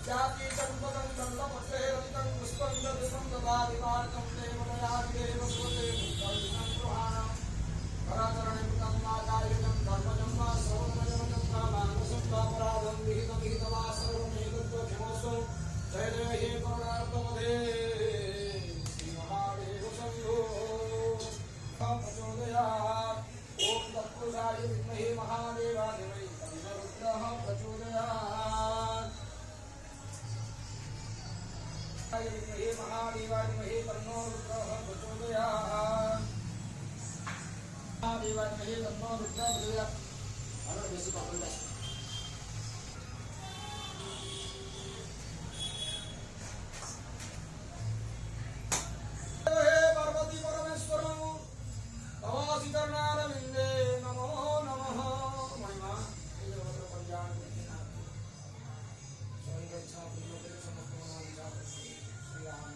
जाति संपदं दंडपत्रे रवितं पुष्पं दधितं ददादिवार्कं देवदयादिदेव सुते मुक्तं गृहाणां कराचरणे कृतं मादायनं धर्मजं वा सौरजं वा मानसत्वापराधं विहितवा सर्वमेतत्व क्षमस्व जय जय हे करुणार्कमधे श्रीमहादेव शम्भो प्रचोदयात् ॐ तत्पुरुषाय विद्महे महादेवाय धीमहि तन्नो रुद्रः प्रचोदयात् विद्महे महादेवाय धीमहि तन्नो रुद्रः प्रचोदयात् महादेवाय धीमहि तन्नो रुद्रः प्रचोदयात् अरे बेसी पकड़ ले हे पार्वती परमेश्वरं नमो सीतारमणे नमो नमः महिमा ये वस्त्र पंजाब सोई इच्छा पूर्ण समस्त मनोवांछा श्री राम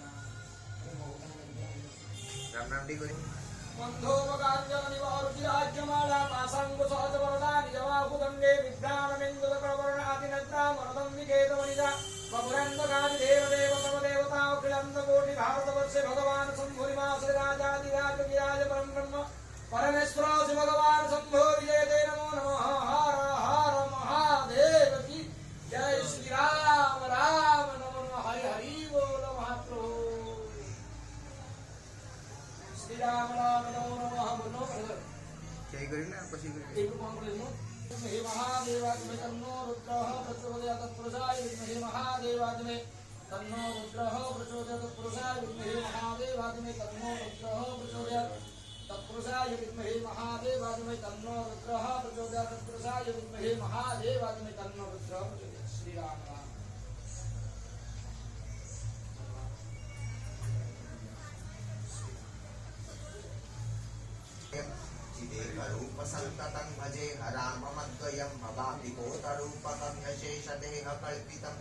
नाम डी करी बंधोपकार्यं निवारुचिराज्यमाला पासांगु सहजवरदानि जवाकुदंडे विभ्राणमेन्दुदकवर्णादिनत्रा मरदं विकेतवनिजा बपुरन्दकादि देवदेव तव देवता अखिलन्दकोटि भारतवर्षे भगवान् शम्भुरिमास राजाधिराज विराज परं ब्रह्म परमेश्वर श्री भगवान् शम्भो विजयते नमो नमः हर हर महादेव की जय श्री राम राम नमः हरि हरि बोल महाप्रभु श्री राम राम नमो नमः बोलो क्या करी ना पसी करी एक कौन बोलो हे महादेवाग्ने तन्नो रुद्रः प्रचोदयात् तत्पुरुषाय विद्महे महादेवाग्ने तन्नो रुद्रः प्रचोदयात् तत्पुरुषाय विद्महे महादेवाग्ने तन्नो रुद्रः प्रचोदयात् तत्पुरुषाय विद्महे महादेवाग्ने तन्नो रुद्रः प्रचोदयात् तत्पुरुषाय विद्महे महादेवाग्ने तन्नो रुद्रः प्रचोदयात् श्री राम राम रूप संततं भजे हराममद्वयं भवाभिकोतरूपकं यशेषदेह कल्पितं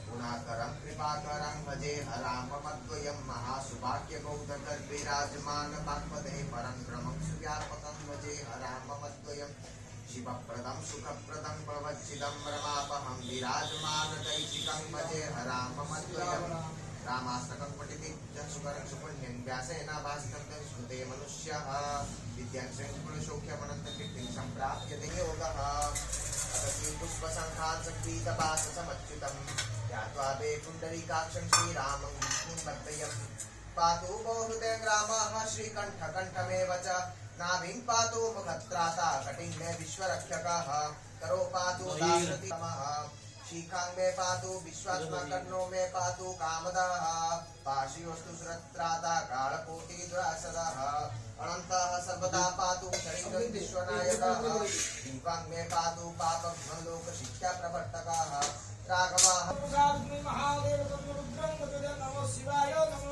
गुणाकरं कृपाकरं भजे हराममद्वयं महासुभाग्यगौतकर्विराजमानतात्पदे परं ब्रह्मं सुव्यापकं भजे हराममद्वयं शिवप्रदं सुखप्रदं भवच्चिदं रमापहं विराजमानदैशिकं भजे हराममद्वयं रामाष्टकं पठिति जनसुकरं सुपुण्यं व्यासेन भासितं स्मृते मनुष्यः विद्यां पुरुषोख्यमनन्तकीर्तिं सम्प्राप्यते योगः अतति पुष्पसङ्खान् सङ्गीतपाशसमच्युतं ध्यात्वा वे पुण्डरीकाक्षं श्रीरामं विष्णुं वर्धयन् पातु बहुते ग्रामः श्रीकण्ठकण्ठमेव च नाभिं पातु मुखत्राता कटिं मे विश्वरक्षकः करो पातु दासतितमः शिखां मे पातु विश्वात्मा कर्णो मे पातु कामदः पाशिवस्तु सुरत्राता कालकोटिद्वासदः अनन्तः सर्वदा पातु शरीरं विश्वनायकः दीपां मे पातु पापघ्नं लोकशिक्षाप्रवर्तकः राघवः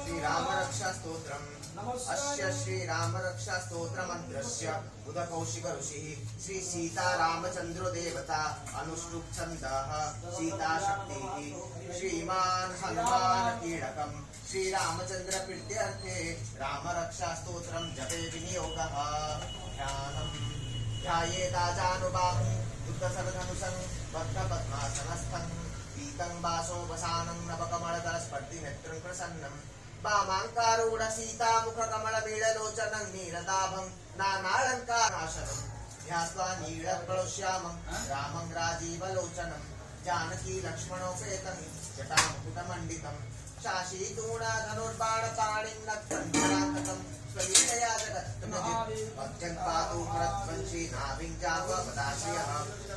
श्रीरामरक्षास्तोत्रम् अस्य श्रीरामरक्षास्तोत्रमन्त्रस्य उदकौशिक ऋषिः श्री सीतारामचन्द्रो देवता अनुष्टुप् छन्दः सीताशक्तिः श्रीमान् हनुमान् कीलकं श्रीरामचन्द्रप्रीत्यर्थे रामरक्षास्तोत्रं जपे विनियोगः ध्यानं ध्यायेदाजानुबाहुं बुद्धसरधनुषं बद्धपद्मासनस्थं पीतं वासोपसानं नवकमलदलस्पर्धिनेत्रं प्रसन्नं वामाङ्कारूढ सीतामुखकमलमीळलोचनं नीलदाभं नानालङ्कारनाशनं ध्यात्वा नीलकलुष्यामं रामं राजीवलोचनं जानकी लक्ष्मणोपेतं जटामुकुटमण्डितं शाशीतूणधनुर्बाणपाणिं नक्तञ्जरान्तकं स्वलीलया जगत्तमजित् पातु भरद्वंशी नाभिं जावपदाश्रयः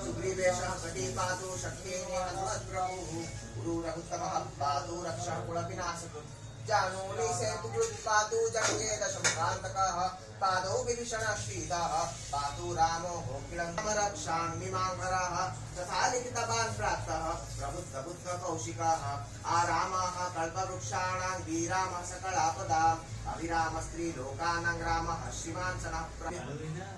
सुग्रीवेशः कटी पातु शक्तिर्निहन्मद्प्रभुः गुरुरघुत्तमः पातु रक्षः कुलविनाशकृत् जानूनि सेतुकृत् पातु जङ्गे दशमुखान्तकः पादौ विभीषण श्रीदः पातु रामो होकिलं रक्षाण्मिमाङ्गरः तथा लिखितवान् प्राप्तः प्रबुद्धबुद्धकौशिकः आरामः कल्पवृक्षाणां वीरामः सकलापदाम् अभिरामस्त्रीलोकानां रामः श्रीमान् सनः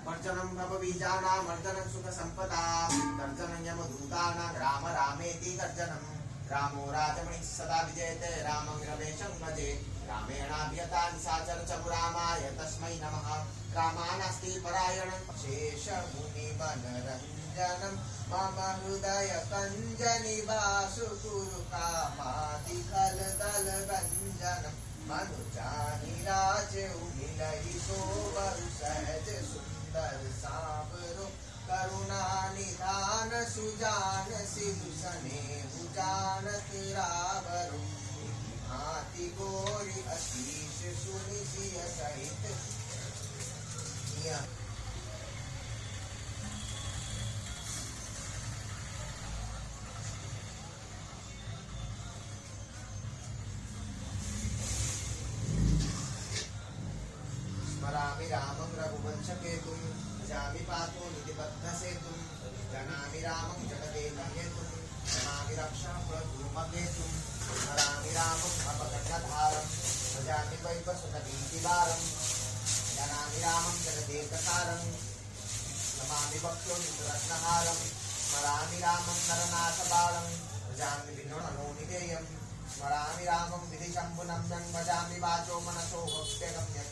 वर्जनं भवबीजानां वर्जनं सुखसम्पदां गर्जनं यमदूतानां राम रामेति गर्जनम् रामो राजमणिः सदा विजयते रामं रमेशं भजे रामेणाभियता निशाचर चमुरामाय तस्मै नमः रामानास्ति परायणं शेषमुनि मनरञ्जनं मम हृदय कञ्जनिवासु कुरु कामादिकलदलगञ्जनं मनुजानि राजउ मिलहि सोवरु सहज सुंदर सावरो करुणा निधान सुजान सिधु स्नेहु जानत रावरु हाथी गोरी आशीष सुनि सिय सहित स्मरामि रामं रघुवंशकेतुं भजामि पातो निधिबद्धसेतुं जनामि रामं जगदेकहेतुं जनामि रक्षाप्रभुमकेतुं स्मरामि रामम् अपघटनधारं भजामि वैवसुतभीतिवारं जनामि रामं जगदेकसारं नमामि भक्त्योन्नितरत्नहारं स्मरामि रामं नरनाथबालं भजामि विनोदनोनिधेयं स्मरामि रामं विधिशम्भुनम्यं भजामि वाचो मनसो भक्त्यगम्यं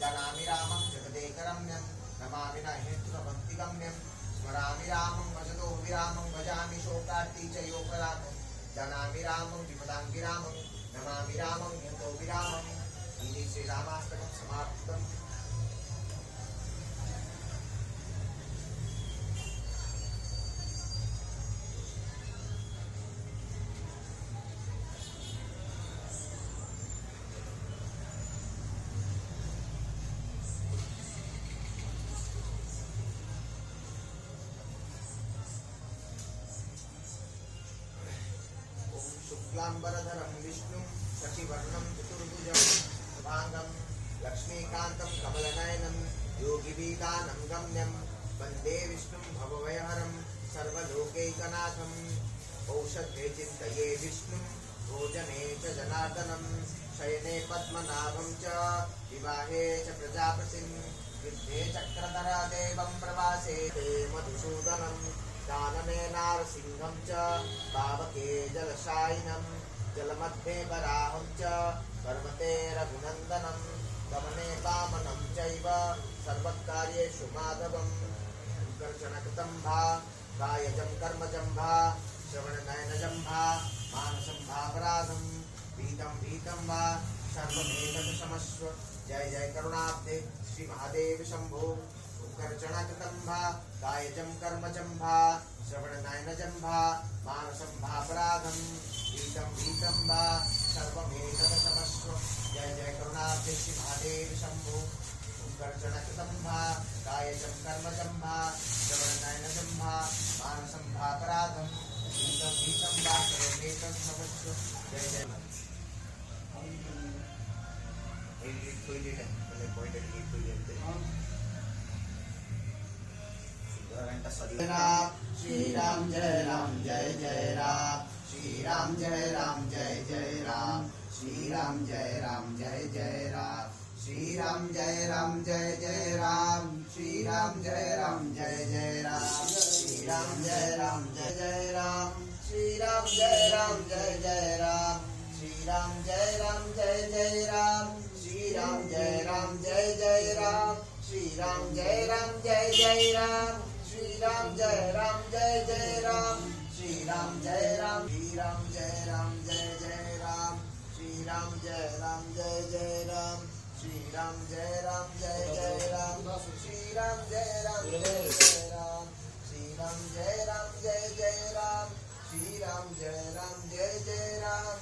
जनामि रामं जगदेकरम्यं नमामि नहेतुभक्तिगम्यं स्मरामि रामं भजतो विरामं भजामि शोकार्ति च योगरामं जनामि रामं विपदाङ्गिरामं नमामि रामं यतो विरामम् इति श्रीरामाष्टकं समाप्तम्। शुक्लांबरधरं विष्णुं शशिवर्णं चतुर्भुजं शुभांगं लक्ष्मीकान्तं कमलनयनं योगिवीकानं गम्यं वन्दे विष्णुं भवभयहरं सर्वलोकैकनाथम् औषधे चिन्तये विष्णुं भोजने च जनार्दनं शयने पद्मनाभं च विवाहे च प्रजापतिं युद्धे चक्रधरा देवं प्रवासे ते मधुसूदनं कानने नारसिंहं च पावके जलशायिनं जलमध्ये वराहं च पर्वते रघुनन्दनं गमने वामनं चैव सर्वकार्येषु माधवं कर्षणकृतं भा कायजं कर्मजं भा श्रवणनयनजं भा मानसं भापराधं भीतं वा सर्वमेतत् क्षमस्व जय जय करुणाब्धे श्री महादेव शंभो कर्षणकृतं भा कायजं कर्मजं भा श्रवणनयनजं भा मानसं भापराधं भीतं वा सर्वमेतत् क्षमस्व जय जय करुणाब्धे श्री महादेव शंभो कर्षणकृतं भा कायजं कर्मजं भा श्रवणनयनजं भा मानसं भापराधं भीतं वा सर्वमेतत् क्षमस्व जय जय श्री राम जय राम जय जय राम श्री राम जय राम जय जय राम श्री राम जय राम जय जय राम श्री राम जय राम जय जय राम श्री राम जय राम जय जय राम श्री राम जय राम जय जय राम श्री राम जय राम जय जय राम श्री राम जय राम जय जय राम श्री राम जय राम जय जय राम श्री राम जय राम जय जय राम श्री राम जय राम जय जय राम श्री राम जय राम जय जय राम श्री राम जय राम जय जय राम श्री राम जय राम जय जय राम श्री राम जय राम जय जय राम श्री राम जय राम जय जय राम श्री राम जय राम जय जय राम